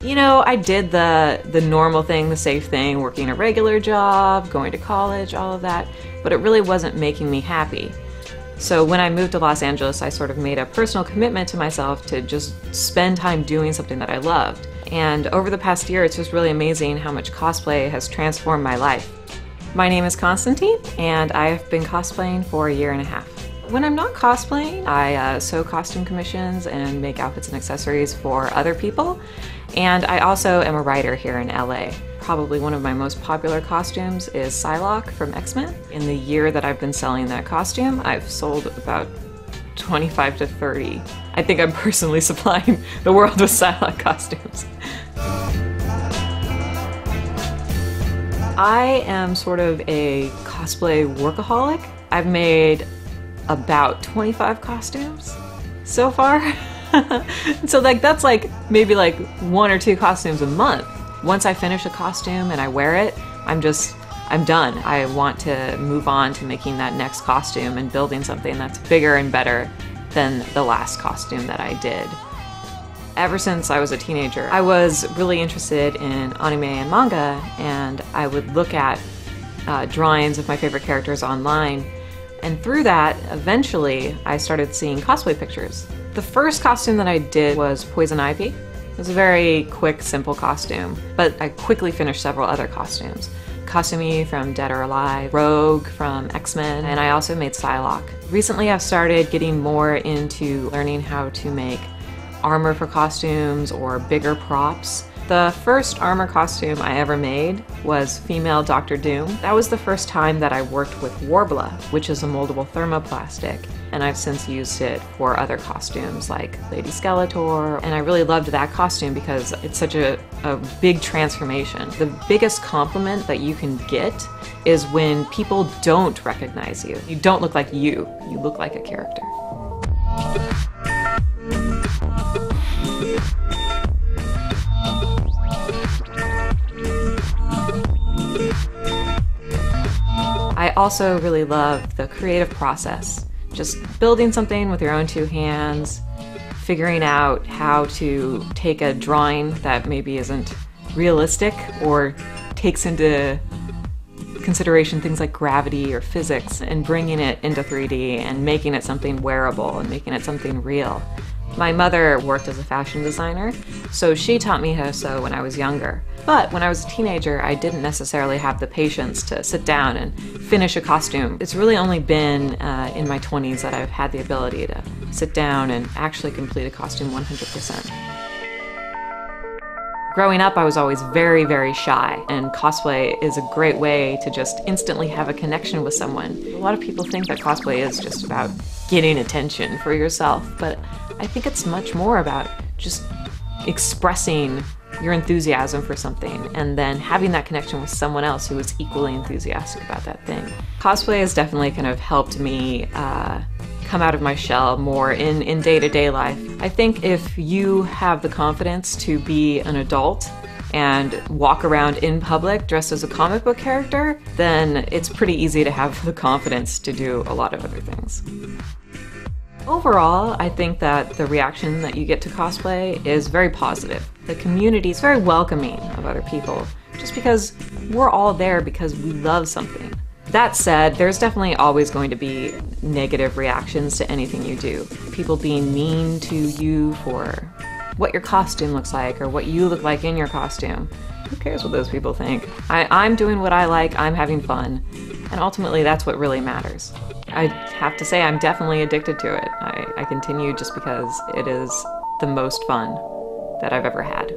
You know, I did the normal thing, the safe thing, working a regular job, going to college, all of that, but it really wasn't making me happy. So when I moved to Los Angeles, I sort of made a personal commitment to myself to just spend time doing something that I loved. And over the past year, it's just really amazing how much cosplay has transformed my life. My name is Constantine, and I have been cosplaying for 1.5 years. When I'm not cosplaying, I sew costume commissions and make outfits and accessories for other people. And I also am a writer here in LA. Probably one of my most popular costumes is Psylocke from X-Men. In the year that I've been selling that costume, I've sold about 25 to 30. I think I'm personally supplying the world with Psylocke costumes. I am sort of a cosplay workaholic. I've made about 25 costumes so far. So that's maybe 1 or 2 costumes a month. Once I finish a costume and I wear it, I'm done. I want to move on to making that next costume and building something that's bigger and better than the last costume that I did. Ever since I was a teenager, I was really interested in anime and manga, and I would look at drawings of my favorite characters online. And through that, eventually, I started seeing cosplay pictures. The first costume that I did was Poison Ivy. It was a very quick, simple costume, but I quickly finished several other costumes. Kasumi from Dead or Alive, Rogue from X-Men, and I also made Psylocke. Recently, I've started getting more into learning how to make armor for costumes or bigger props. The first armor costume I ever made was female Dr. Doom. That was the first time that I worked with Warbla, which is a moldable thermoplastic, and I've since used it for other costumes like Lady Skeletor, and I really loved that costume because it's such a big transformation. The biggest compliment that you can get is when people don't recognize you. You don't look like you look like a character. I also really love the creative process. Just building something with your own 2 hands, figuring out how to take a drawing that maybe isn't realistic or takes into consideration things like gravity or physics and bringing it into 3D and making it something wearable and making it something real. My mother worked as a fashion designer, so she taught me how to sew when I was younger. But when I was a teenager, I didn't necessarily have the patience to sit down and finish a costume. It's really only been in my 20s that I've had the ability to sit down and actually complete a costume 100%. Growing up, I was always very, very shy, and cosplay is a great way to just instantly have a connection with someone. A lot of people think that cosplay is just about getting attention for yourself, but I think it's much more about just expressing your enthusiasm for something and then having that connection with someone else who is equally enthusiastic about that thing. Cosplay has definitely kind of helped me come out of my shell more in day-to-day life. I think if you have the confidence to be an adult and walk around in public dressed as a comic book character, then it's pretty easy to have the confidence to do a lot of other things. Overall, I think that the reaction that you get to cosplay is very positive. The community is very welcoming of other people, just because we're all there because we love something. That said, there's definitely always going to be negative reactions to anything you do. People being mean to you for what your costume looks like or what you look like in your costume. Who cares what those people think? I'm doing what I like, I'm having fun, and ultimately that's what really matters. I have to say I'm definitely addicted to it. I continue just because it is the most fun that I've ever had.